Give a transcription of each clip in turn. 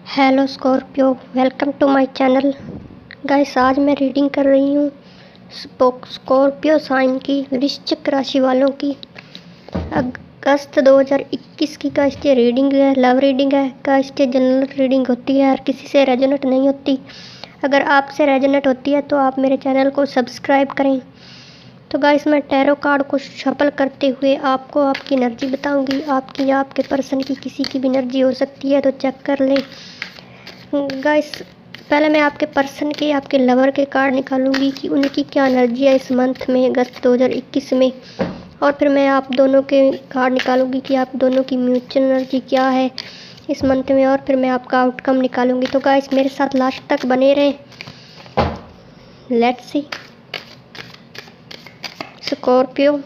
Hello Scorpio, welcome to my channel. Guys, आज मैं reading कर रही हूँ स्कॉर्पियो साइन की, वृश्चिक राशि वालों की अगस्त 2021 की। गाइस ये रीडिंग है, लव रीडिंग है। गाइस ये जनरल रीडिंग होती है और किसी से रेजोनेट नहीं होती। अगर आपसे रेजोनेट होती है तो आप मेरे चैनल को सब्सक्राइब करें। तो गाइस मैं टैरो कार्ड को शफल करते हुए आपको आपकी एनर्जी बताऊंगी। आपकी या आपके पर्सन की किसी की भी एनर्जी हो सकती है, तो चेक कर लें। गाइस पहले मैं आपके पर्सन के, आपके लवर के कार्ड निकालूंगी कि उनकी क्या एनर्जी है इस मंथ में, अगस्त 2021 में। और फिर मैं आप दोनों के कार्ड निकालूंगी कि आप दोनों की म्यूचुअल एनर्जी क्या है इस मंथ में। और फिर मैं आपका आउटकम निकालूंगी। तो गाइस मेरे साथ लास्ट तक बने रहें। Let's see. Scorpio,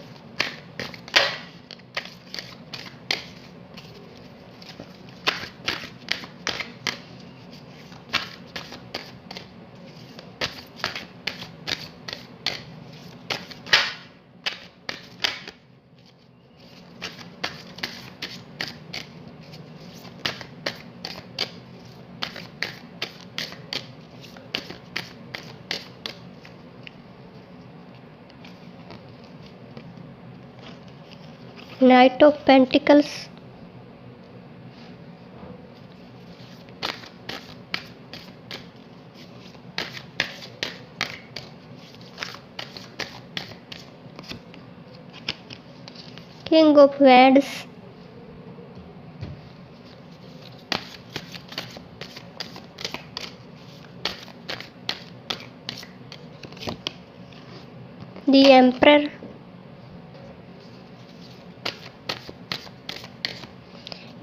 night of pentacles, king of wands, the emperor.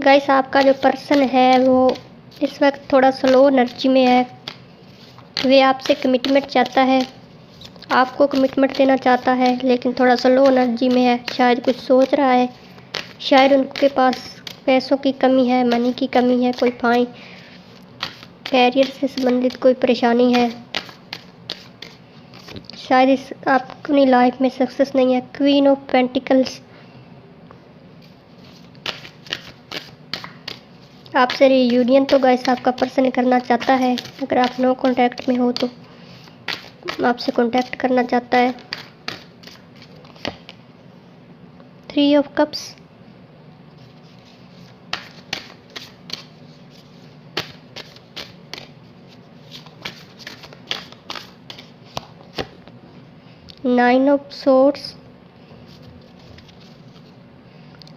Guys आपका जो पर्सन है वो इस वक्त थोड़ा स्लो एनर्जी में है। वे आपसे कमिटमेंट चाहता है, आपको कमिटमेंट देना चाहता है, लेकिन थोड़ा स्लो एनर्जी में है। शायद कुछ सोच रहा है, शायद उनके पास पैसों की कमी है, मनी की कमी है, कोई फाइन कैरियर से संबंधित कोई परेशानी है। शायद इस आप अपनी लाइफ में सक्सेस नहीं है। क्वीन ऑफ पेंटिकल्स, आपसे रियूनियन तो गाइस आपका पर्सन करना चाहता है। अगर आप नो कांटेक्ट में हो तो आपसे कांटेक्ट करना चाहता है। 3 of cups, nine of swords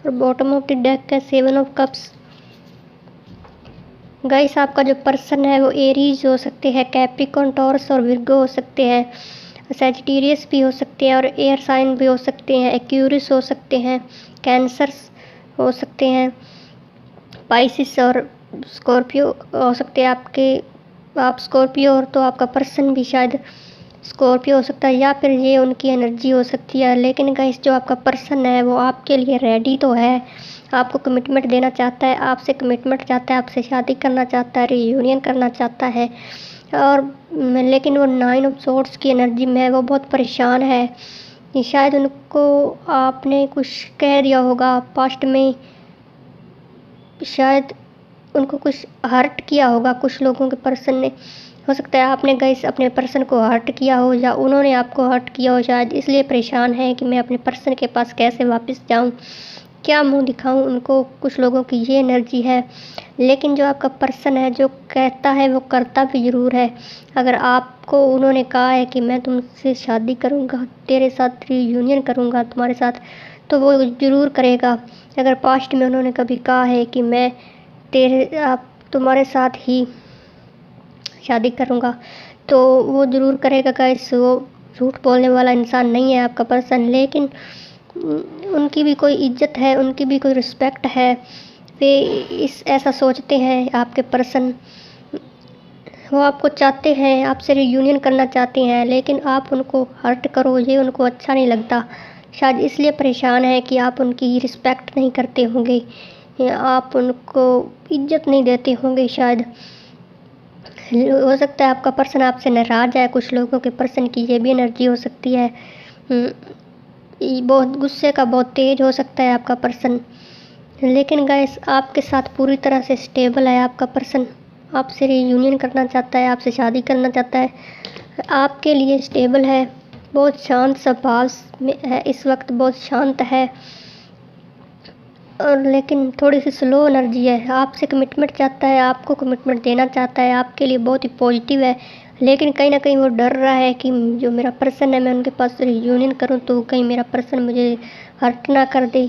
और बॉटम ऑफ द डेक है 7 ऑफ कप्स। गाइस आपका जो पर्सन है वो एरीज हो सकते हैं, कैप्रिकॉर्न, टॉरस और विर्गो हो सकते हैं, सैजिटेरियस भी हो सकते हैं और एयर साइन भी हो सकते हैं, एक्यूरिस हो सकते हैं, कैंसर्स हो सकते हैं, पाइसिस और स्कॉर्पियो हो सकते हैं। आप स्कॉर्पियो और तो आपका पर्सन भी शायद स्कॉर्पियो हो सकता है, या फिर ये उनकी एनर्जी हो सकती है। लेकिन गाइस जो आपका पर्सन है वो आपके लिए रेडी तो है, आपको कमिटमेंट देना चाहता है, आपसे कमिटमेंट चाहता है, आपसे शादी करना चाहता है, रियूनियन करना चाहता है। और लेकिन वो 9 ऑफ सोर्ड्स की एनर्जी में है, वो बहुत परेशान है। शायद उनको आपने कुछ कह दिया होगा पास्ट में, शायद उनको कुछ हर्ट किया होगा कुछ लोगों के पर्सन ने। हो सकता है आपने गाइस अपने पर्सन को हर्ट किया हो या उन्होंने आपको हर्ट किया हो, शायद इसलिए परेशान है कि मैं अपने पर्सन के पास कैसे वापस जाऊं, क्या मुंह दिखाऊं उनको। कुछ लोगों की ये एनर्जी है। लेकिन जो आपका पर्सन है जो कहता है वो करता भी ज़रूर है। अगर आपको उन्होंने कहा है कि मैं तुमसे शादी करूंगा, तेरे साथ रियूनियन करूंगा तुम्हारे साथ, तो वो ज़रूर करेगा। अगर पास्ट में उन्होंने कभी कहा है कि मैं तुम्हारे साथ ही शादी करूंगा, तो वो ज़रूर करेगा। गाइस वो झूठ बोलने वाला इंसान नहीं है आपका पर्सन, लेकिन उनकी भी कोई इज्जत है, उनकी भी कोई रिस्पेक्ट है। वे ऐसा सोचते हैं आपके पर्सन। वो आपको चाहते हैं, आपसे रियूनियन करना चाहते हैं, लेकिन आप उनको हर्ट करो ये उनको अच्छा नहीं लगता। शायद इसलिए परेशान है कि आप उनकी रिस्पेक्ट नहीं करते होंगे या आप उनको इज्जत नहीं देते होंगे। शायद हो सकता है आपका पर्सन आपसे नाराज़ है। कुछ लोगों के पर्सन की ये भी एनर्जी हो सकती है। बहुत गुस्से का, बहुत तेज हो सकता है आपका पर्सन। लेकिन गाइस आपके साथ पूरी तरह से स्टेबल है आपका पर्सन। आपसे रियूनियन करना चाहता है, आपसे शादी करना चाहता है, आपके लिए स्टेबल है, बहुत शांत स्वभाव में है, इस वक्त बहुत शांत है और लेकिन थोड़ी सी स्लो एनर्जी है। आपसे कमिटमेंट चाहता है, आपको कमिटमेंट देना चाहता है, आपके लिए बहुत ही पॉजिटिव है, लेकिन कहीं ना कहीं वो डर रहा है कि जो मेरा पर्सन है मैं उनके पास रियूनियन करूं तो कहीं मेरा पर्सन मुझे हर्ट ना कर दे,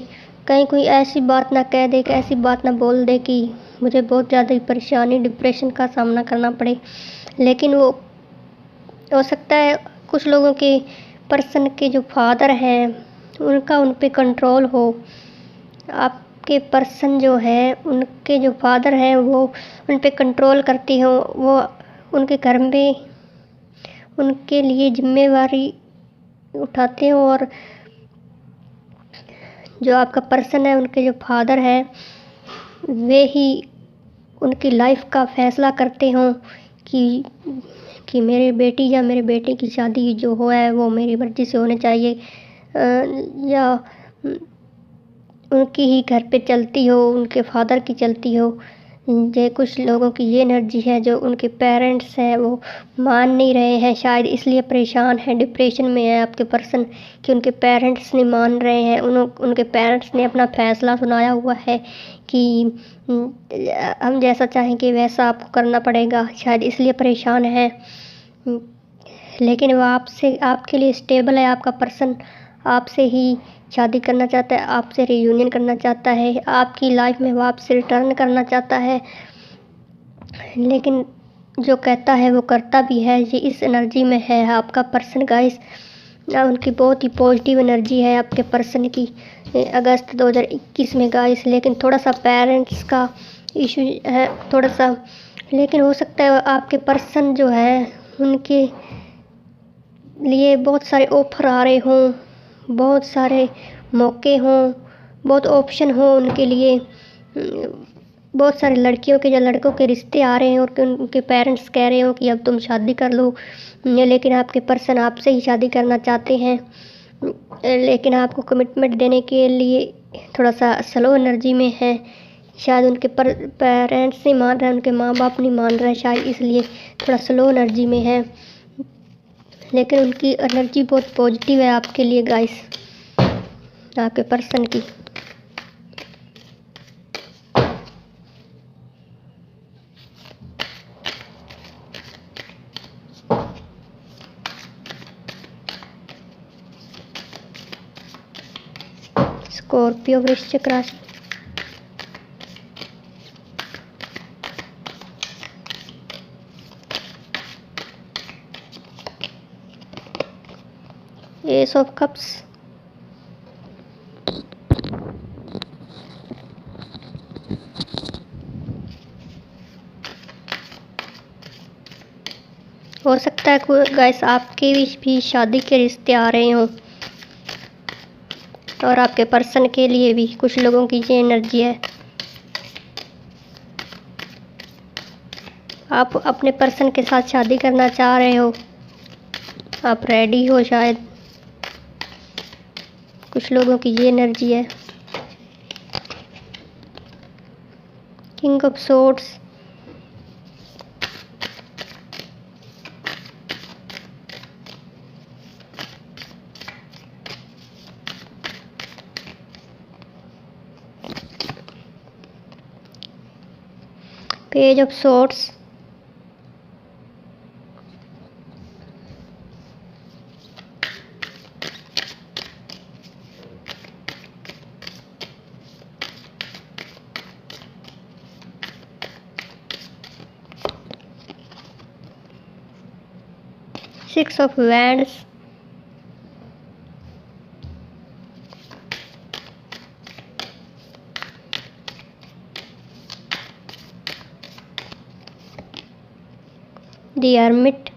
कहीं कोई ऐसी बात ना कह दे, ऐसी बात ना बोल दे कि मुझे बहुत ज़्यादा परेशानी डिप्रेशन का सामना करना पड़े। लेकिन वो हो सकता है कुछ लोगों के पर्सन के जो फादर हैं उनका उन पे कंट्रोल हो। आपके पर्सन जो है उनके जो फादर हैं वो उन पे कंट्रोल करती हो, वो उनके घर में उनके लिए जिम्मेवारी उठाते हो और जो आपका पर्सन है उनके जो फादर हैं वे ही उनकी लाइफ का फैसला करते हो कि मेरी बेटी या मेरे बेटे की शादी जो हो है वो मेरी मर्ज़ी से होनी चाहिए या उनकी ही घर पे चलती हो, उनके फादर की चलती हो। ये कुछ लोगों की ये एनर्जी है, जो उनके पेरेंट्स हैं वो मान नहीं रहे हैं, शायद इसलिए परेशान है, डिप्रेशन में है आपके पर्सन कि उनके पेरेंट्स नहीं मान रहे हैं। उनके पेरेंट्स ने अपना फैसला सुनाया हुआ है कि हम जैसा चाहेंगे वैसा आपको करना पड़ेगा, शायद इसलिए परेशान है। लेकिन वो आपसे आपके लिए स्टेबल है, आपका पर्सन आपसे ही शादी करना चाहता है, आपसे रियूनियन करना चाहता है, आपकी लाइफ में वो आपसे रिटर्न करना चाहता है, लेकिन जो कहता है वो करता भी है। ये इस एनर्जी में है आपका पर्सन गाइस। उनकी बहुत ही पॉजिटिव एनर्जी है आपके पर्सन की अगस्त 2021 में गाइस। लेकिन थोड़ा सा पेरेंट्स का इशू है थोड़ा सा, लेकिन हो सकता है आपके पर्सन जो है उनके लिए बहुत सारे ऑफर आ रहे हों, बहुत सारे मौके हों, बहुत ऑप्शन हों उनके लिए, बहुत सारे लड़कियों के या लड़कों के रिश्ते आ रहे हैं और उनके पेरेंट्स कह रहे हो कि अब तुम शादी कर लो, लेकिन आपके पर्सन आपसे ही शादी करना चाहते हैं, लेकिन आपको कमिटमेंट देने के लिए थोड़ा सा स्लो एनर्जी में है। शायद उनके पेरेंट्स नहीं मान रहे हैं, उनके माँ बाप नहीं मान रहे हैं, शायद इसलिए थोड़ा स्लो एनर्जी में है, लेकिन उनकी एनर्जी बहुत पॉजिटिव है आपके लिए गाइस, आपके पर्सन की। स्कॉर्पियो वृश्चिक राशि, एस ऑफ कप्स, हो सकता है गाइस आपके भी शादी के रिश्ते आ रहे हों और आपके पर्सन के लिए भी कुछ लोगों की ये एनर्जी है। आप अपने पर्सन के साथ शादी करना चाह रहे हो, आप रेडी हो, शायद कुछ लोगों की ये एनर्जी है। King of swords, page of swords, six of wands, the hermit,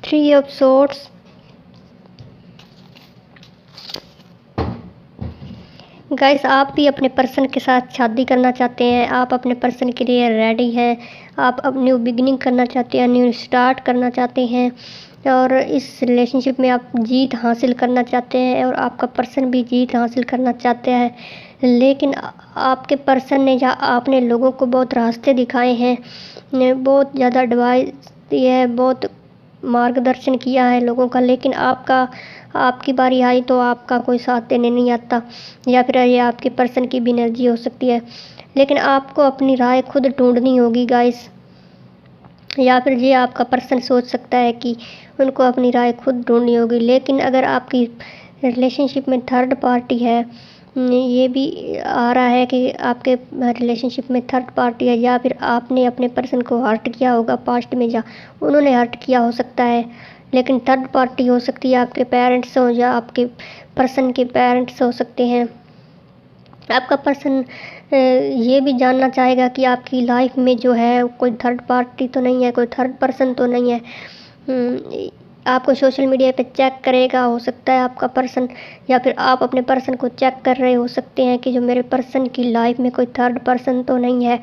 three of swords, guys, आप भी अपने पर्सन के साथ शादी करना चाहते हैं, आप अपने पर्सन के लिए रेडी हैं, आप अब न्यू बिगिनिंग करना चाहते हैं, न्यू स्टार्ट करना चाहते हैं और इस रिलेशनशिप में आप जीत हासिल करना चाहते हैं और आपका पर्सन भी जीत हासिल करना चाहते हैं। लेकिन आपके पर्सन ने या आपने लोगों को बहुत रास्ते दिखाए हैं, बहुत ज़्यादा एडवाइस दी है, बहुत मार्गदर्शन किया है लोगों का, लेकिन आपकी बारी आई तो आपका कोई साथ देने नहीं आता, या फिर ये आपके पर्सन की भी एनर्जी हो सकती है। लेकिन आपको अपनी राय खुद ढूंढनी होगी गाइस, या फिर ये आपका पर्सन सोच सकता है कि उनको अपनी राय खुद ढूंढनी होगी। लेकिन अगर आपकी रिलेशनशिप में थर्ड पार्टी है, ये भी आ रहा है कि आपके रिलेशनशिप में थर्ड पार्टी है, या फिर आपने अपने पर्सन को हर्ट किया होगा पास्ट में, या उन्होंने हर्ट किया हो सकता है। लेकिन थर्ड पार्टी हो सकती है, आपके पेरेंट्स हो या आपके पर्सन के पेरेंट्स हो सकते हैं। आपका पर्सन ये भी जानना चाहेगा कि आपकी लाइफ में जो है कोई थर्ड पार्टी तो नहीं है, कोई थर्ड पर्सन तो नहीं है। आपको सोशल मीडिया पे चेक करेगा, हो सकता है आपका पर्सन, या फिर आप अपने पर्सन को चेक कर रहे हो सकते हैं कि जो मेरे पर्सन की लाइफ में कोई थर्ड पर्सन तो नहीं है।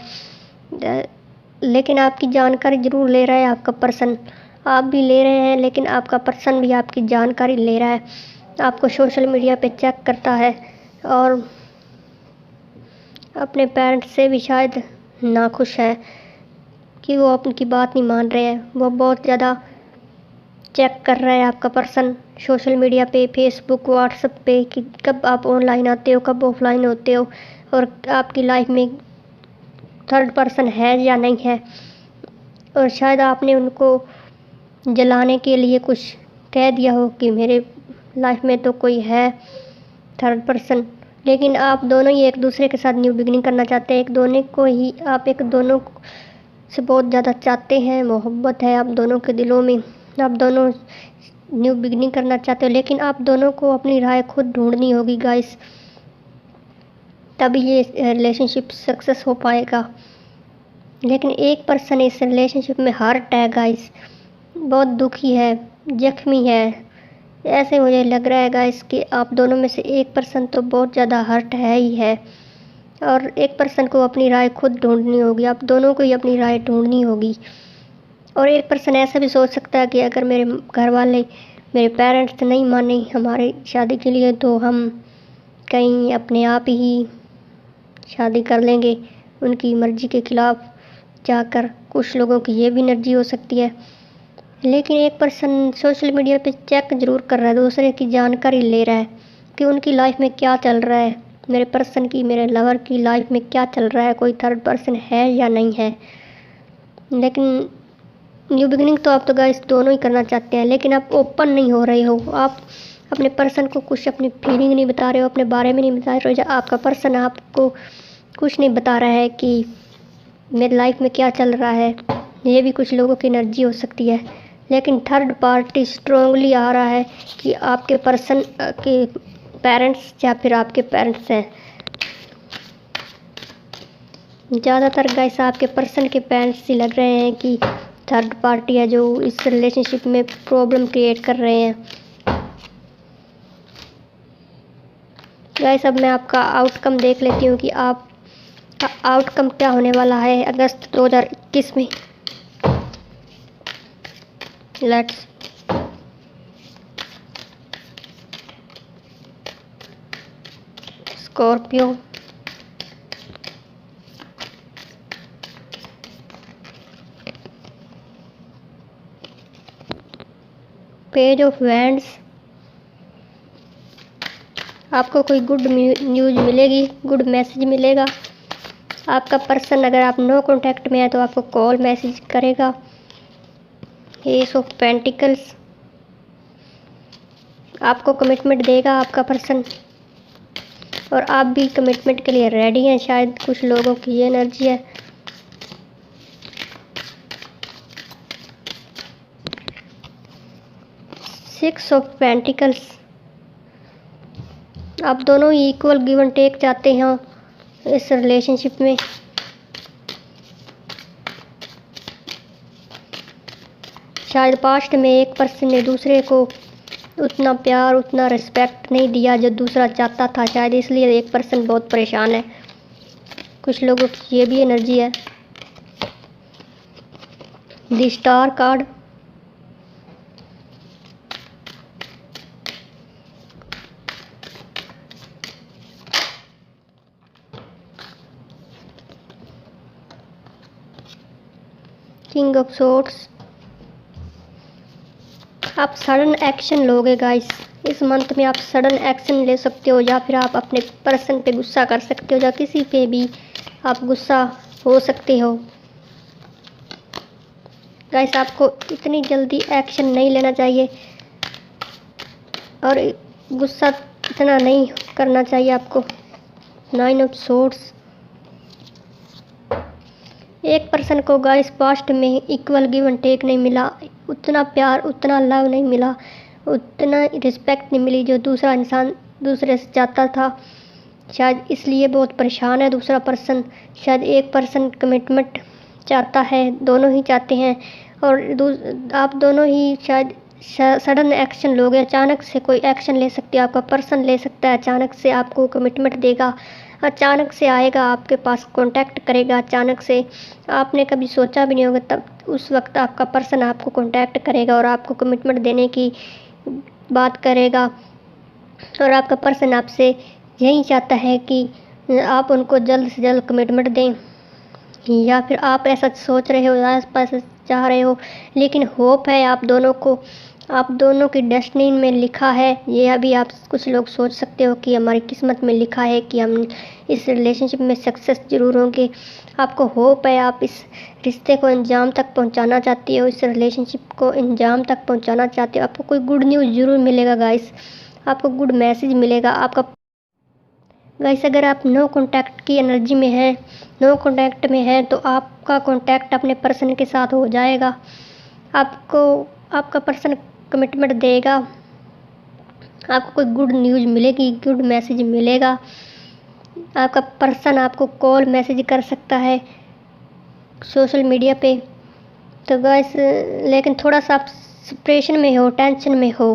लेकिन आपकी जानकारी ज़रूर ले रहा है आपका पर्सन, आप भी ले रहे हैं, लेकिन आपका पर्सन भी आपकी जानकारी ले रहा है, आपको सोशल मीडिया पे चेक करता है और अपने पेरेंट्स से भी शायद नाखुश है कि वो उनकी बात नहीं मान रहे हैं। वो बहुत ज़्यादा चेक कर रहा है आपका पर्सन सोशल मीडिया पे, फेसबुक, व्हाट्सएप पे कि कब आप ऑनलाइन आते हो, कब ऑफलाइन होते हो, और आपकी लाइफ में थर्ड पर्सन है या नहीं है। और शायद आपने उनको जलाने के लिए कुछ कह दिया हो कि मेरे लाइफ में तो कोई है थर्ड पर्सन, लेकिन आप दोनों ही एक दूसरे के साथ न्यू बिगिनिंग करना चाहते हैं। आप एक दोनों से बहुत ज़्यादा चाहते हैं, मोहब्बत है आप दोनों के दिलों में, आप दोनों न्यू बिगिनिंग करना चाहते हो। लेकिन आप दोनों को अपनी राय खुद ढूंढनी होगी गाइस, तभी ये रिलेशनशिप सक्सेस हो पाएगा। लेकिन एक पर्सन इस रिलेशनशिप में हर्ट है गाइस, बहुत दुखी है, जख्मी है। ऐसे मुझे लग रहा है गाइस कि आप दोनों में से एक पर्सन तो बहुत ज़्यादा हर्ट है ही है, और एक पर्सन को अपनी राय खुद ढूंढनी होगी, आप दोनों को ही अपनी राय ढूंढनी होगी। और एक पर्सन ऐसा भी सोच सकता है कि अगर मेरे घर वाले, मेरे पेरेंट्स नहीं माने हमारी शादी के लिए, तो हम कहीं अपने आप ही शादी कर लेंगे उनकी मर्ज़ी के ख़िलाफ़ जाकर। कुछ लोगों की ये भी एनर्जी हो सकती है। लेकिन एक पर्सन सोशल मीडिया पे चेक ज़रूर कर रहा है, दूसरे की जानकारी ले रहा है कि उनकी लाइफ में क्या चल रहा है, मेरे पर्सन की, मेरे लवर की लाइफ में क्या चल रहा है, कोई थर्ड पर्सन है या नहीं है। लेकिन न्यू बिगिनिंग तो आप तो गाइस दोनों ही करना चाहते हैं, लेकिन आप ओपन नहीं हो रहे हो, आप अपने पर्सन को कुछ अपनी फीलिंग नहीं बता रहे हो, अपने बारे में नहीं बता रहे हो। आपका पर्सन आपको कुछ नहीं बता रहा है कि मेरी लाइफ में क्या चल रहा है। ये भी कुछ लोगों की एनर्जी हो सकती है। लेकिन थर्ड पार्टी स्ट्रांगली आ रहा है कि आपके पर्सन के पेरेंट्स या फिर आपके पेरेंट्स हैं। ज़्यादातर गाइस आपके पर्सन के पेरेंट्स ही लग रहे हैं कि थर्ड पार्टी है जो इस रिलेशनशिप में प्रॉब्लम क्रिएट कर रहे हैं। गाइस, अब मैं आपका आउटकम देख लेती हूँ कि आपका आउटकम क्या होने वाला है अगस्त 2021 में। Let's Scorpio, page of wands. आपको कोई गुड न्यूज़ मिलेगी, गुड मैसेज मिलेगा। आपका पर्सन अगर आप नो कांटेक्ट में है तो आपको कॉल मैसेज करेगा। एस ऑफ पेंटिकल्स, आपको कमिटमेंट देगा आपका पर्सन, और आप भी कमिटमेंट के लिए रेडी हैं। शायद कुछ लोगों की ये एनर्जी है। सिक्स ऑफ पेंटिकल्स, आप दोनों ही इक्वल गिव एंड टेक चाहते हैं इस रिलेशनशिप में। शायद पास्ट में एक पर्सन ने दूसरे को उतना प्यार उतना रिस्पेक्ट नहीं दिया जो दूसरा चाहता था, शायद इसलिए एक पर्सन बहुत परेशान है। कुछ लोगों की ये भी एनर्जी है। The star card, king of swords. आप सडन एक्शन लोगे गाइस, इस मंथ में आप सडन एक्शन ले सकते हो, या फिर आप अपने पर्सन पे गुस्सा कर सकते हो, या किसी पे भी आप गुस्सा हो सकते हो। गाइस आपको इतनी जल्दी एक्शन नहीं लेना चाहिए और गुस्सा इतना नहीं करना चाहिए आपको। 9 ऑफ सोर्ड्स। एक पर्सन को गाइस पास्ट में इक्वल गिव एंड टेक नहीं मिला, उतना प्यार उतना लव नहीं मिला, उतना रिस्पेक्ट नहीं मिली जो दूसरा इंसान दूसरे से चाहता था, शायद इसलिए बहुत परेशान है दूसरा पर्सन। शायद एक पर्सन कमिटमेंट चाहता है, दोनों ही चाहते हैं, और आप दोनों ही शायद सडन एक्शन लोगे। अचानक से कोई एक्शन ले सकते हो, आपका पर्सन ले सकता है, अचानक से आपको कमिटमेंट देगा, अचानक से आएगा आपके पास, कांटेक्ट करेगा अचानक से। आपने कभी सोचा भी नहीं होगा, तब उस वक्त आपका पर्सन आपको कांटेक्ट करेगा और आपको कमिटमेंट देने की बात करेगा। और आपका पर्सन आपसे यही चाहता है कि आप उनको जल्द से जल्द कमिटमेंट दें, या फिर आप ऐसा सोच रहे हो, आस पास चाह रहे हो, लेकिन होप है आप दोनों को, आप दोनों की डेस्टिनी में लिखा है। ये अभी आप कुछ लोग सोच सकते हो कि हमारी किस्मत में लिखा है कि हम इस रिलेशनशिप में सक्सेस ज़रूर होंगे। आपको होप है, आप इस रिश्ते को अंजाम तक पहुंचाना चाहते हो, इस रिलेशनशिप को अंजाम तक पहुंचाना चाहते हो। आपको कोई गुड न्यूज़ ज़रूर मिलेगा गाइस, आपको गुड मैसेज मिलेगा आपका। गाइस अगर आप नो कॉन्टैक्ट की एनर्जी में हैं, नो कॉन्टैक्ट में हैं, तो आपका कॉन्टैक्ट अपने पर्सन के साथ हो जाएगा। आपको आपका पर्सन कमिटमेंट देगा, आपको कोई गुड न्यूज़ मिलेगी, गुड मैसेज मिलेगा। आपका पर्सन आपको कॉल मैसेज कर सकता है सोशल मीडिया पे। तो गाइस लेकिन थोड़ा सा आप डिप्रेशन में हो, टेंशन में हो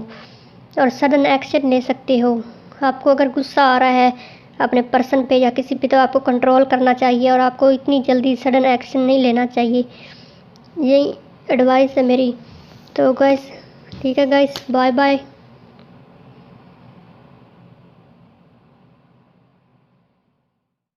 और सडन एक्शन ले सकते हो। आपको अगर गुस्सा आ रहा है अपने पर्सन पे या किसी पे, तो आपको कंट्रोल करना चाहिए और आपको इतनी जल्दी सडन एक्शन नहीं लेना चाहिए। यही एडवाइस है मेरी। तो गाइस ठीक है गाइस, बाय बाय।